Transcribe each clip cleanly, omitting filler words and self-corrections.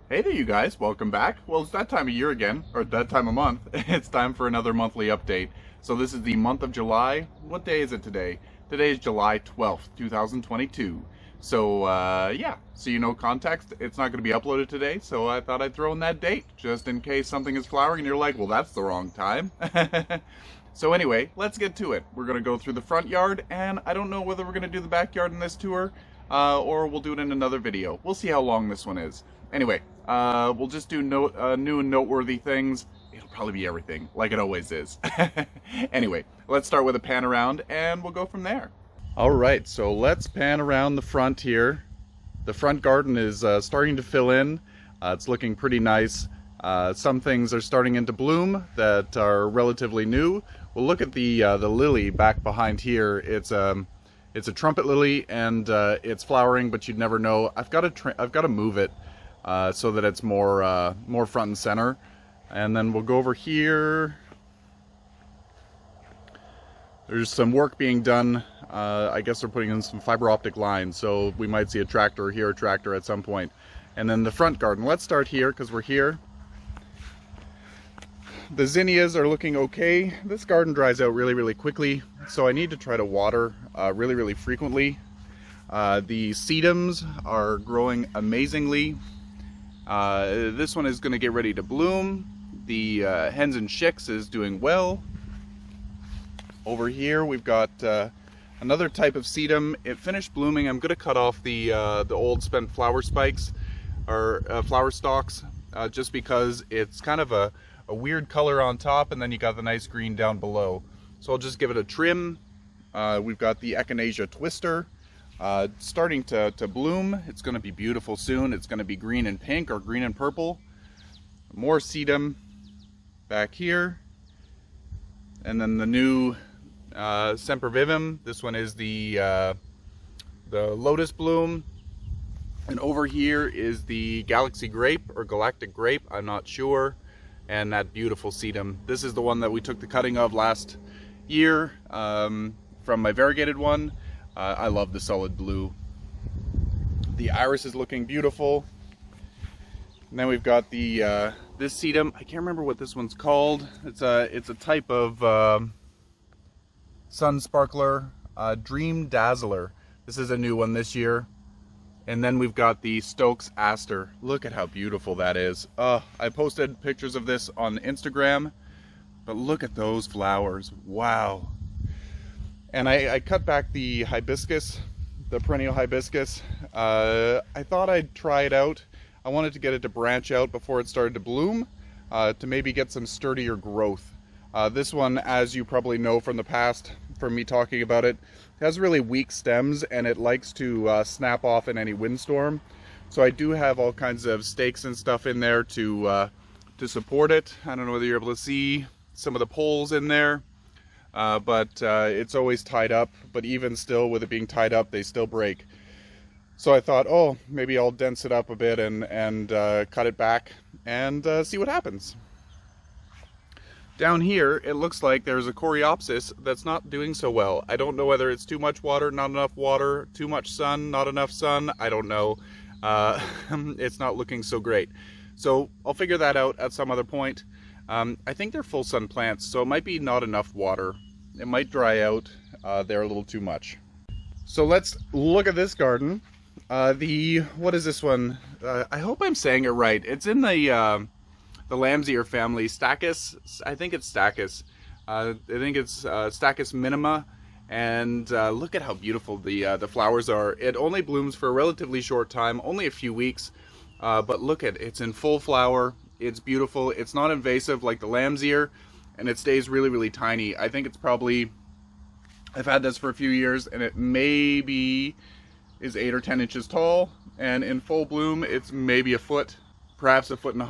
Hey there, you guys. Welcome back. Well, it's that time of year again, or that time of month. It's time for another monthly update. So this is the month of July. What day is it today? Today is July 12th, 2022. So, yeah, so you know context, it's not going to be uploaded today, so I thought I'd throw in that date, just in case something is flowering and you're like, well, that's the wrong time. So anyway, let's get to it. We're going to go through the front yard, and I don't know whether we're going to do the backyard in this tour, or we'll do it in another video. We'll see how long this one is. Anyway, we'll just do new and noteworthy things. It'll probably be everything, like it always is. Anyway, let's start with a pan around, and we'll go from there. All right, so let's pan around the front here. The front garden is starting to fill in. It's looking pretty nice. Some things are starting into bloom that are relatively new. We'll look at the lily back behind here. It's a trumpet lily, and it's flowering, but you'd never know. I've got to move it so that it's more front and center. And then we'll go over here. There's some work being done. I guess they're putting in some fiber optic lines, so we might see a tractor here, a tractor at some point. And then the front garden. Let's start here because we're here. The zinnias are looking okay. This garden dries out really, really quickly, so I need to try to water really, really frequently. The sedums are growing amazingly. This one is going to get ready to bloom. The hens and chicks is doing well. Over here we've got another type of sedum. It finished blooming. I'm going to cut off the old spent flower spikes or flower stalks just because it's kind of a weird color on top, and then you got the nice green down below. So I'll just give it a trim. We've got the Echinacea twister starting to bloom. It's going to be beautiful soon. It's going to be green and pink or green and purple. More sedum back here. And then the new sempervivum. This one is the lotus bloom. And over here is the galaxy grape or galactic grape. I'm not sure. And that beautiful sedum. This is the one that we took the cutting of last year from my variegated one. I love the solid blue. The iris is looking beautiful. And then we've got the this sedum. I can't remember what this one's called. It's a type of sun sparkler, Dream Dazzler. This is a new one this year. And then we've got the Stokes Aster. Look at how beautiful that is. I posted pictures of this on Instagram, but look at those flowers. Wow. And I cut back the hibiscus, the perennial hibiscus. I thought I'd try it out. I wanted to get it to branch out before it started to bloom, to maybe get some sturdier growth. This one, as you probably know from the past, from me talking about it, has really weak stems, and it likes to snap off in any windstorm. So I do have all kinds of stakes and stuff in there to support it. I don't know whether you're able to see some of the poles in there, but it's always tied up. But even still, with it being tied up, they still break. So I thought, oh, maybe I'll dense it up a bit and cut it back and see what happens. Down here, it looks like there's a coreopsis that's not doing so well. I don't know whether it's too much water, not enough water, too much sun, not enough sun. I don't know. It's not looking so great. So I'll figure that out at some other point. I think they're full sun plants, so it might be not enough water. It might dry out there a little too much. So let's look at this garden. What is this one? I hope I'm saying it right. It's in the Lamb's-ear family, Stachys. I think it's Stachys. I think it's Stachys minima, and look at how beautiful the flowers are. It only blooms for a relatively short time, only a few weeks, but look at it. It's in full flower. It's beautiful. It's not invasive like the Lamb's-ear, and it stays really, really tiny. I think it's probably, I've had this for a few years, and it maybe is 8 or 10 inches tall, and in full bloom, it's maybe a foot. Perhaps a foot and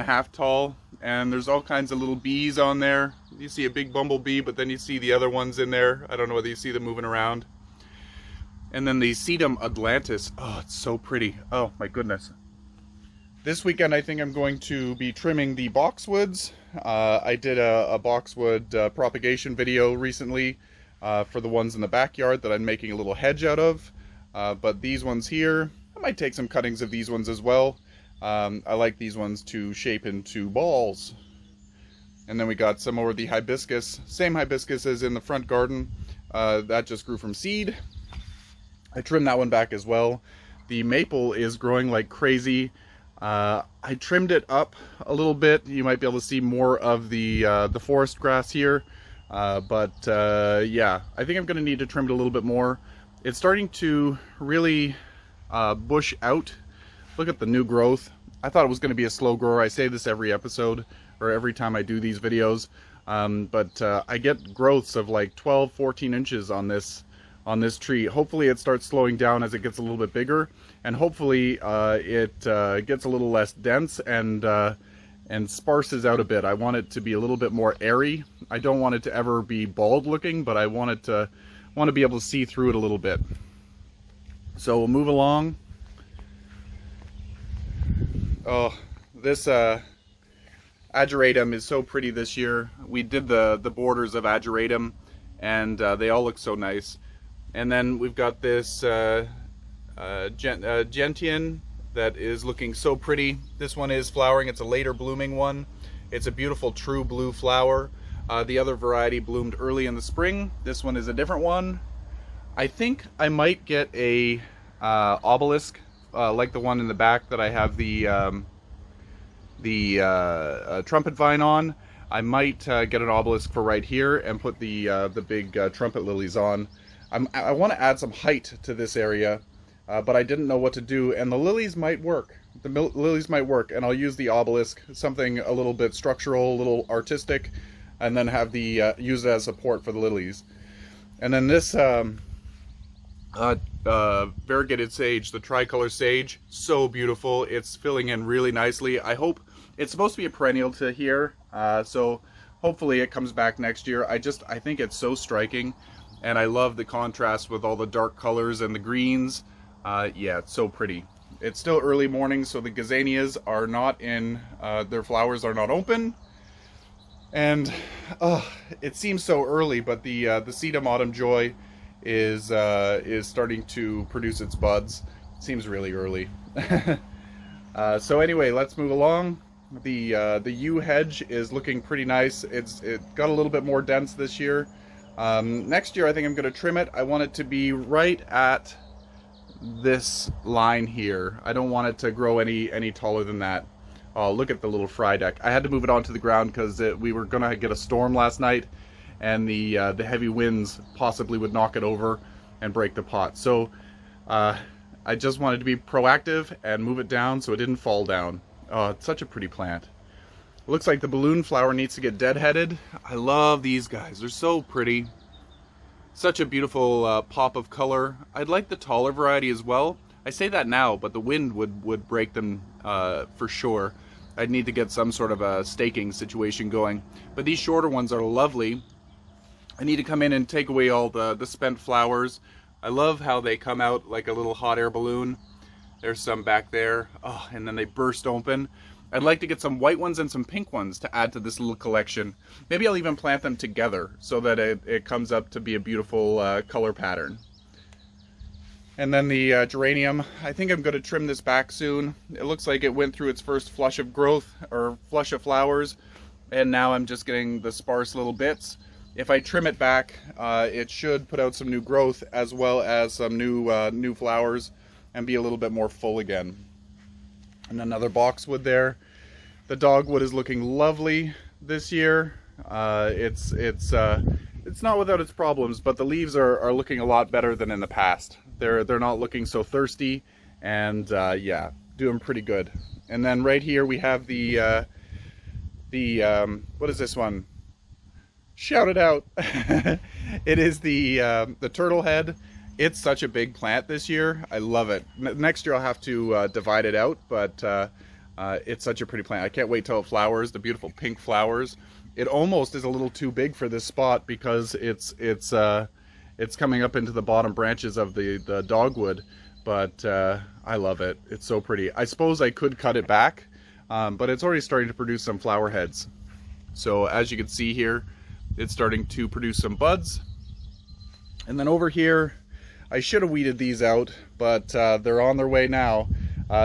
a half tall, and there's all kinds of little bees on there. You see a big bumblebee, but then you see the other ones in there. I don't know whether you see them moving around. And then the sedum atlantis. Oh, it's so pretty. Oh my goodness. This weekend I think I'm going to be trimming the boxwoods. I did a boxwood propagation video recently for the ones in the backyard that I'm making a little hedge out of. But these ones here, I might take some cuttings of these ones as well. I like these ones to shape into balls. And then we got some more of the hibiscus, same hibiscus as in the front garden. That just grew from seed. I trimmed that one back as well. The maple is growing like crazy. I trimmed it up a little bit. You might be able to see more of the forest grass here. Yeah, I think I'm going to need to trim it a little bit more. It's starting to really bush out. Look at the new growth. I thought it was going to be a slow grower. I say this every episode or every time I do these videos. I get growths of like 12, 14 inches on this tree. Hopefully it starts slowing down as it gets a little bit bigger, and hopefully it gets a little less dense and sparses out a bit. I want it to be a little bit more airy. I don't want it to ever be bald looking, but I want to be able to see through it a little bit. So we'll move along. Oh, this ageratum is so pretty this year. We did the borders of ageratum, and they all look so nice. And then we've got this gentian that is looking so pretty. This one is flowering. It's a later blooming one. It's a beautiful true blue flower. The other variety bloomed early in the spring. This one is a different one. I think I might get a obelisk like the one in the back that I have the trumpet vine on. I might get an obelisk for right here and put the big trumpet lilies on. I want to add some height to this area, but I didn't know what to do, and the lilies might work. The lilies might work, and I'll use the obelisk, something a little bit structural, a little artistic, and then have the use it as support for the lilies. And then this variegated sage, the tricolor sage, so beautiful. It's filling in really nicely. I hope it's supposed to be a perennial to here, so hopefully it comes back next year. I think it's so striking, and I love the contrast with all the dark colors and the greens. Yeah, it's so pretty. It's still early morning, so the zinnias are not in, their flowers are not open. And it seems so early, but the sedum autumn joy is starting to produce its buds. Seems really early. So anyway, let's move along. The yew hedge is looking pretty nice. It got a little bit more dense this year. Next year I think I'm going to trim it. I want it to be right at this line here. I don't want it to grow any taller than that. Oh, look at the little fry deck. I had to move it onto the ground because we were going to get a storm last night, and the heavy winds possibly would knock it over and break the pot. So I just wanted to be proactive and move it down so it didn't fall down. Oh, it's such a pretty plant. It looks like the balloon flower needs to get deadheaded. I love these guys. They're so pretty. Such a beautiful pop of color. I'd like the taller variety as well. I say that now, but the wind would break them for sure. I'd need to get some sort of a staking situation going. But these shorter ones are lovely. I need to come in and take away all the spent flowers. I love how they come out like a little hot air balloon. There's some back there. Oh, and then they burst open. I'd like to get some white ones and some pink ones to add to this little collection. Maybe I'll even plant them together so that it comes up to be a beautiful color pattern. And then the geranium, I think I'm going to trim this back soon. It looks like it went through its first flush of growth, or flush of flowers, and now I'm just getting the sparse little bits. If I trim it back, it should put out some new growth as well as some new flowers and be a little bit more full again. And another boxwood there. The dogwood is looking lovely this year. It's not without its problems, but the leaves are looking a lot better than in the past. They're not looking so thirsty, and yeah, doing pretty good. And then right here we have the what is this one? Shout it out! It is the turtle head. It's such a big plant this year. I love it. Next year I'll have to divide it out, but it's such a pretty plant. I can't wait till it flowers. The beautiful pink flowers. It almost is a little too big for this spot because it's coming up into the bottom branches of the dogwood, but I love it. It's so pretty. I suppose I could cut it back, but it's already starting to produce some flower heads. So as you can see here, it's starting to produce some buds. And then over here, I should have weeded these out, but they're on their way now.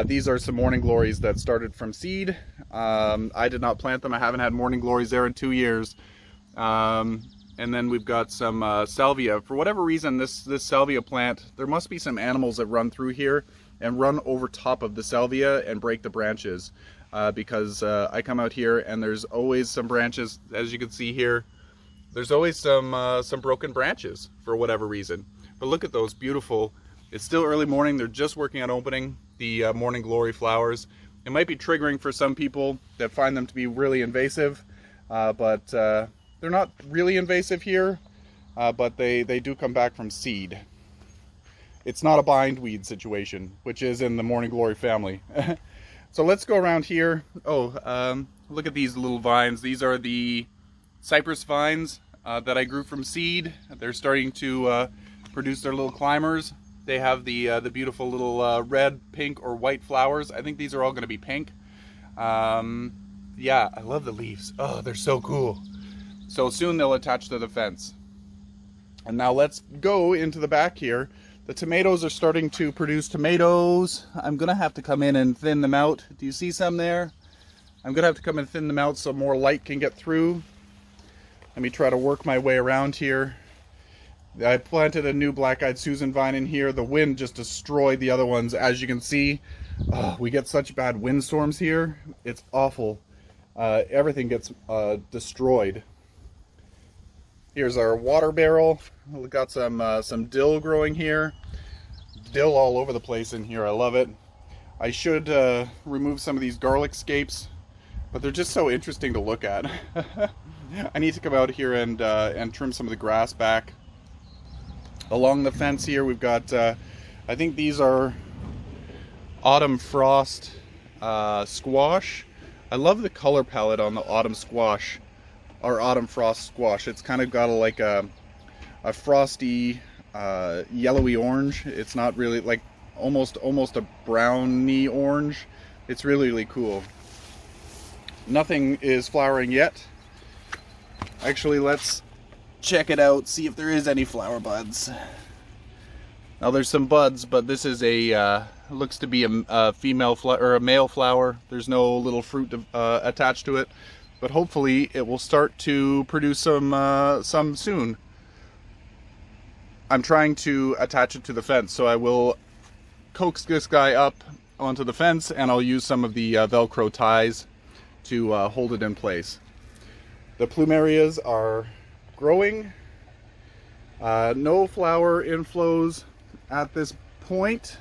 These are some morning glories that started from seed. I did not plant them. I haven't had morning glories there in 2 years. And then we've got some salvia. For whatever reason, this salvia plant, there must be some animals that run through here and run over top of the salvia and break the branches. Because I come out here and there's always some branches, as you can see here. There's always some broken branches for whatever reason. But look at those beautiful. It's still early morning. They're just working on opening the morning glory flowers. It might be triggering for some people that find them to be really invasive, but they're not really invasive here, but they do come back from seed. It's not a bindweed situation, which is in the morning glory family. So let's go around here. Oh, look at these little vines. These are the cypress vines that I grew from seed. They're starting to produce their little climbers. They have the beautiful little red, pink, or white flowers. I think these are all going to be pink. Yeah, I love the leaves. Oh, they're so cool. So soon they'll attach to the fence. And now let's go into the back here. The tomatoes are starting to produce tomatoes. I'm going to have to come in and thin them out. Do you see some there? I'm going to have to come and thin them out so more light can get through. Let me try to work my way around here. I planted a new black-eyed Susan vine in here. The wind just destroyed the other ones. As you can see, we get such bad windstorms here. It's awful. Everything gets destroyed. Here's our water barrel. We've got some dill growing here. Dill all over the place in here. I love it. I should remove some of these garlic scapes, but they're just so interesting to look at. I need to come out here and trim some of the grass back. Along the fence here, we've got, I think these are autumn frost squash. I love the color palette on the autumn squash, or autumn frost squash. It's kind of got a frosty, yellowy orange. It's not really like almost a browny orange. It's really, really cool. Nothing is flowering yet. Actually, let's check it out, see if there is any flower buds. Now there's some buds, but this is a looks to be a female flower or a male flower. There's no little fruit attached to it, but hopefully it will start to produce some soon. I'm trying to attach it to the fence, so I will coax this guy up onto the fence, and I'll use some of the Velcro ties to hold it in place. The plumerias are growing. No flower inflows at this point,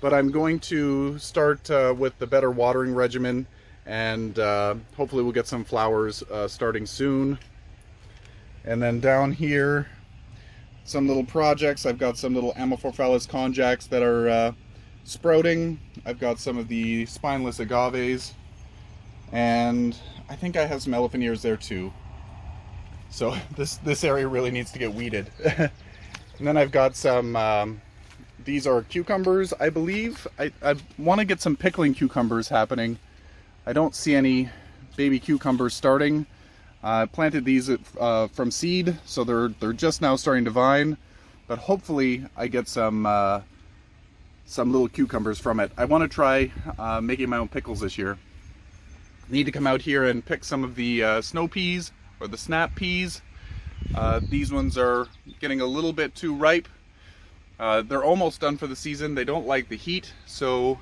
but I'm going to start with the better watering regimen, and hopefully we'll get some flowers starting soon. And then down here, some little projects. I've got some little Amorphophallus conjax that are sprouting. I've got some of the spineless agaves, and I think I have some elephant ears there too. So this area really needs to get weeded. And then I've got some, these are cucumbers, I believe. I want to get some pickling cucumbers happening. I don't see any baby cucumbers starting. I planted these from seed, so they're just now starting to vine. But hopefully I get some little cucumbers from it. I want to try making my own pickles this year. Need to come out here and pick some of the snow peas, or the snap peas. These ones are getting a little bit too ripe. They're almost done for the season. They don't like the heat, so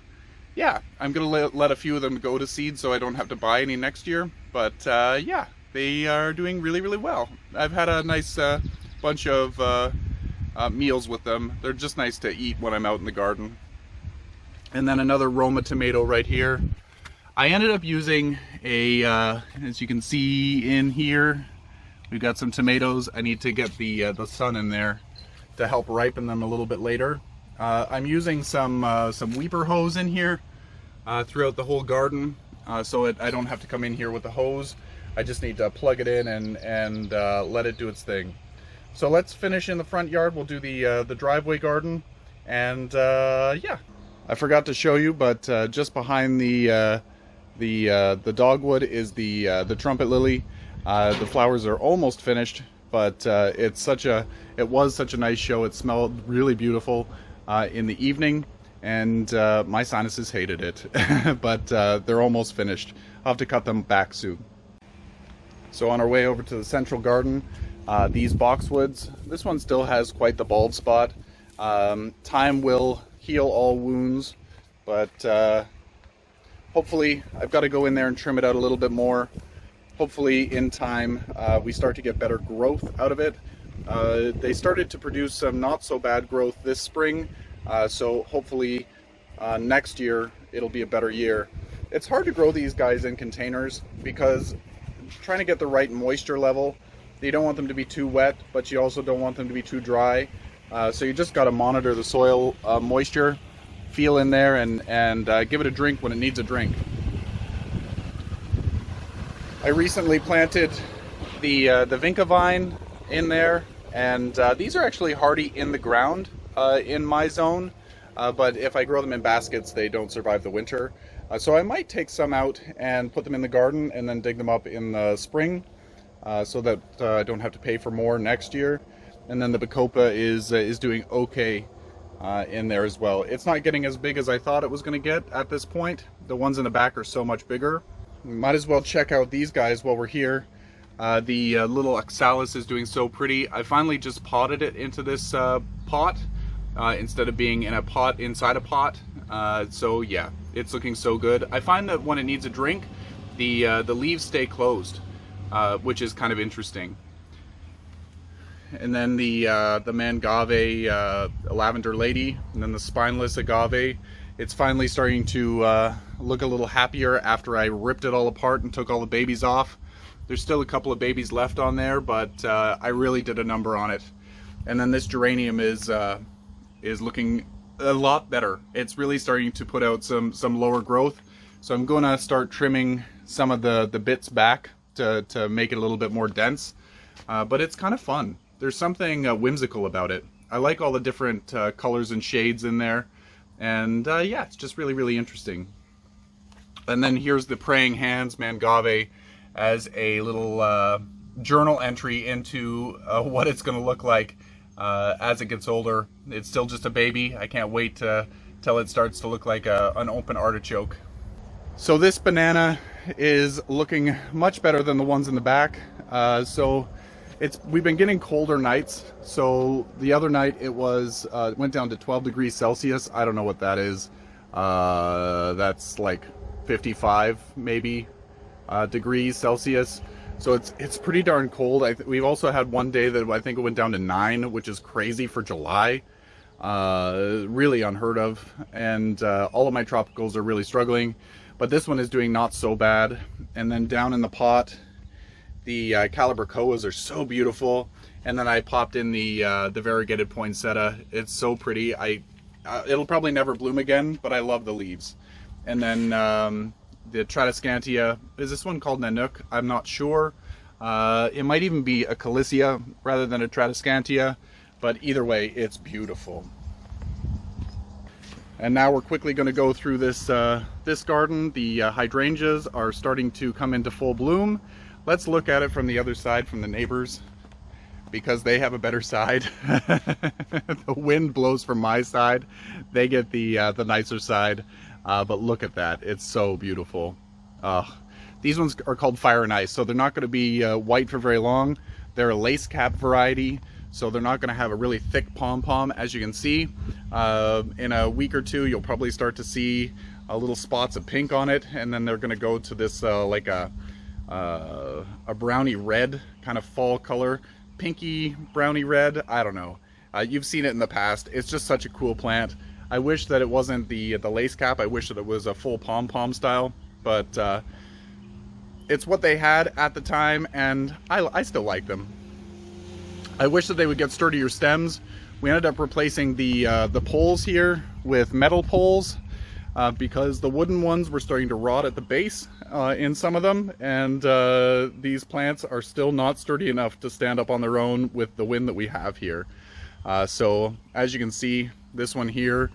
yeah, I'm gonna let a few of them go to seed so I don't have to buy any next year. But yeah, they are doing really, really well. I've had a nice bunch of meals with them. They're just nice to eat when I'm out in the garden. And then another Roma tomato right here. I ended up using as you can see in here, we've got some tomatoes. I need to get the sun in there to help ripen them a little bit later. I'm using some weeper hose in here throughout the whole garden, so I don't have to come in here with the hose. I just need to plug it in and let it do its thing. So let's finish in the front yard. We'll do the driveway garden, and yeah. I forgot to show you, but just behind the dogwood is the trumpet lily. The flowers are almost finished, but it was such a nice show. It smelled really beautiful in the evening, and my sinuses hated it. But they're almost finished. I'll have to cut them back soon. So on our way over to the central garden, these boxwoods, this one still has quite the bald spot. Time will heal all wounds, but hopefully I've got to go in there and trim it out a little bit more. Hopefully in time we start to get better growth out of it. They started to produce some not so bad growth this spring, so hopefully next year it'll be a better year. It's hard to grow these guys in containers because trying to get the right moisture level. You don't want them to be too wet, but you also don't want them to be too dry. So you just got to monitor the soil moisture, feel in there, and give it a drink when it needs a drink. I recently planted the vinca vine in there, and these are actually hardy in the ground in my zone, but if I grow them in baskets, they don't survive the winter. So I might take some out and put them in the garden and then dig them up in the spring, so that I don't have to pay for more next year. And then the bacopa is doing okay in there as well. It's not getting as big as I thought it was going to get at this point. The ones in the back are so much bigger. Might as well check out these guys while we're here. The little oxalis is doing so pretty. I finally just potted it into this pot instead of being in a pot inside a pot. So yeah, it's looking so good. I find that when it needs a drink, the leaves stay closed, which is kind of interesting. And then the mangave lavender lady, and then the spineless agave. It's finally starting to look a little happier after I ripped it all apart and took all the babies off. There's still a couple of babies left on there, but I really did a number on it. And then this geranium is looking a lot better. It's really starting to put out some lower growth. So I'm going to start trimming some of the bits back to make it a little bit more dense. But it's kind of fun. There's something whimsical about it. I like all the different colors and shades in there. And yeah, it's just really, really interesting. And then here's the praying hands mangave as a little journal entry into what it's going to look like as it gets older. It's still just a baby. I can't wait till it starts to look like an open artichoke. So this banana is looking much better than the ones in the back. We've been getting colder nights. So the other night it went down to 12 degrees Celsius. I don't know what that is. That's like 55 maybe degrees Celsius. So it's pretty darn cold. We've also had one day that I think it went down to 9, which is crazy for July. Really unheard of. And all of my tropicals are really struggling. But this one is doing not so bad. And then down in the pot, the calibrachoas are so beautiful. And then I popped in the variegated poinsettia. It's so pretty. It'll probably never bloom again, but I love the leaves. And then the Tradescantia, is this one called Nanook? I'm not sure. It might even be a Calicia rather than a Tradescantia, but either way, it's beautiful. And now we're quickly going to go through this garden. The hydrangeas are starting to come into full bloom. Let's look at it from the other side, from the neighbors, because they have a better side. The wind blows from my side. They get the nicer side. But look at that. It's so beautiful. These ones are called Fire and Ice, so they're not going to be white for very long. They're a lace cap variety, so they're not going to have a really thick pom-pom, as you can see. In a week or two, you'll probably start to see little spots of pink on it, and then they're going to go to this like a browny red kind of fall color. Pinky browny red, I don't know. You've seen it in the past. It's just such a cool plant. I wish that it wasn't the lace cap. I wish that it was a full pom-pom style, but it's what they had at the time, and I still like them. I wish that they would get sturdier stems. We ended up replacing the poles here with metal poles because the wooden ones were starting to rot at the base in some of them, and these plants are still not sturdy enough to stand up on their own with the wind that we have here. So as you can see, this one here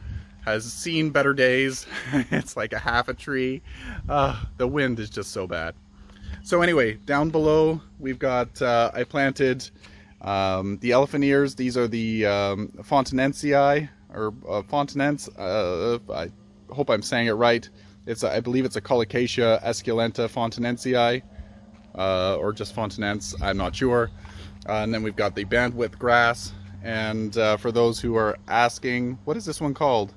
has seen better days. It's like a half a tree. The wind is just so bad. So anyway, down below we've got, I planted the elephant ears. These are the Fontanencii, or fontanense. I hope I'm saying it right. I believe it's a Colocasia esculenta fontanensii, or just fontanense, I'm not sure. And then we've got the bandwidth grass. And for those who are asking, what is this one called?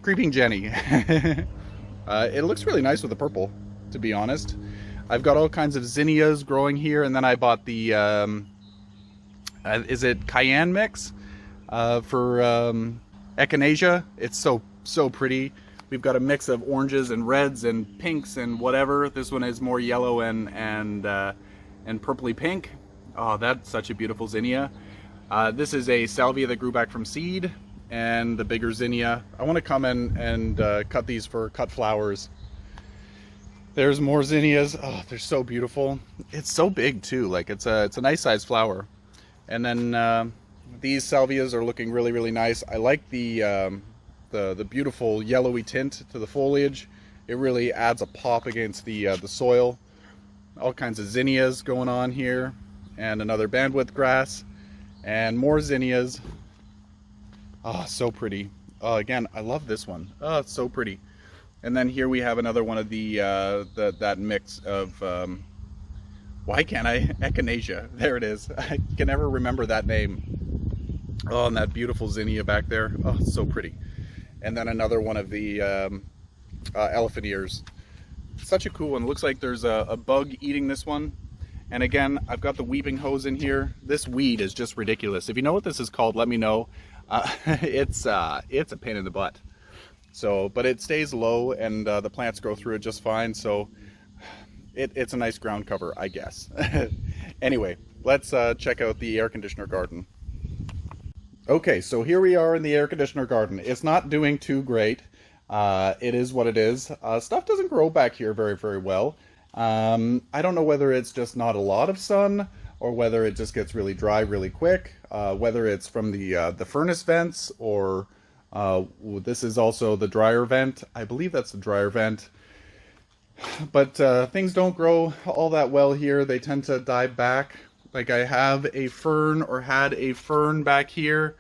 Creeping Jenny. It looks really nice with the purple, to be honest. I've got all kinds of zinnias growing here, and then I bought the, is it cayenne mix for Echinacea? It's so pretty. We've got a mix of oranges and reds and pinks and whatever. This one is more yellow and purpley pink. Oh, that's such a beautiful zinnia. This is a salvia that grew back from seed, and the bigger zinnia. I want to come in and cut these for cut flowers. There's more zinnias. Oh, they're so beautiful. It's so big too. Like it's a nice sized flower. And then these salvias are looking really, really nice. I like the beautiful yellowy tint to the foliage. It really adds a pop against the soil. All kinds of zinnias going on here, and another bandwidth grass, and more zinnias. Oh, so pretty. Oh, again, I love this one. Oh, it's so pretty. And then here we have another one of that mix of why can't I? Echinacea. There it is. I can never remember that name. Oh, and that beautiful zinnia back there. Oh, so pretty. And then another one of the elephant ears. Such a cool one. Looks like there's a bug eating this one. And again, I've got the weeping hose in here. This weed is just ridiculous. If you know what this is called, let me know. It's a pain in the butt. So, but it stays low, and the plants grow through it just fine. So it's a nice ground cover, I guess. Anyway, let's check out the air conditioner garden. Okay, so here we are in the air conditioner garden. It's not doing too great. It is what it is. Stuff doesn't grow back here very, very well. I don't know whether it's just not a lot of sun, or whether it just gets really dry really quick, whether it's from the furnace vents, or this is also the dryer vent. I believe that's the dryer vent. But things don't grow all that well here. They tend to die back. Like I have a fern, or had a fern back here.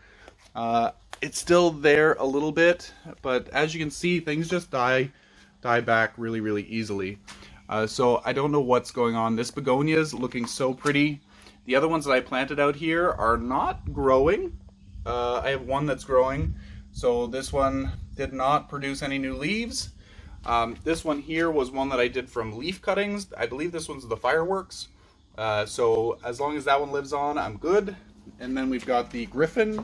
It's still there a little bit, but as you can see, things just die back really, really easily. So I don't know what's going on. This begonia is looking so pretty. The other ones that I planted out here are not growing. I have one that's growing. So this one did not produce any new leaves. This one here was one that I did from leaf cuttings. I believe this one's the fireworks. So as long as that one lives on, I'm good. And then we've got the griffin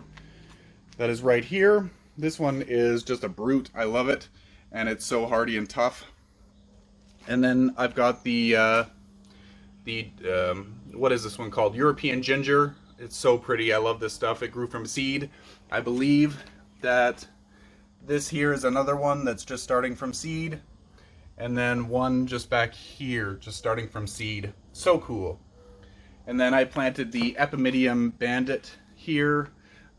that is right here. This one is just a brute. I love it. And it's so hardy and tough. And then I've got the what is this one called? European ginger. It's so pretty. I love this stuff. It grew from seed. I believe that this here is another one that's just starting from seed. And then one just back here, just starting from seed. So cool. And then I planted the Epimedium bandit here.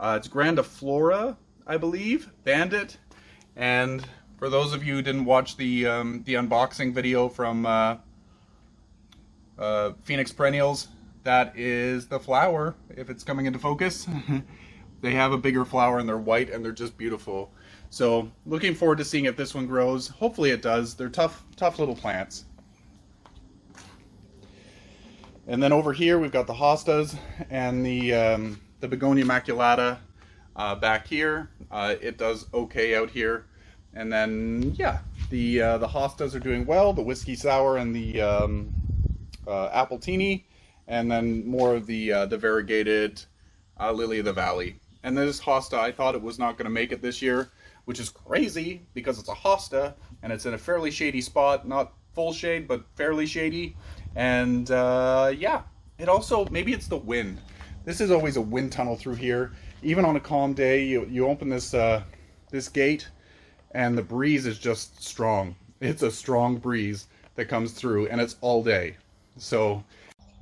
It's grandiflora, I believe, bandit. And for those of you who didn't watch the unboxing video from Phoenix Perennials, that is the flower, if it's coming into focus. They have a bigger flower and they're white and they're just beautiful. So looking forward to seeing if this one grows. Hopefully it does. They're tough little plants. And then over here we've got the hostas and the Begonia maculata back here. It does okay out here. And then yeah, the hostas are doing well. The whiskey sour and the appletini, and then more of the variegated lily of the valley. And this hosta, I thought it was not going to make it this year, which is crazy because it's a hosta and it's in a fairly shady spot, not full shade, but fairly shady. And yeah, it also, maybe it's the wind. This is always a wind tunnel through here. Even on a calm day, you open this this gate and the breeze is just strong. It's a strong breeze that comes through, and it's all day. So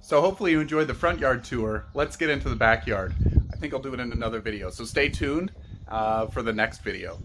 hopefully you enjoyed the front yard tour. Let's get into the backyard. I think I'll do it in another video, so stay tuned for the next video.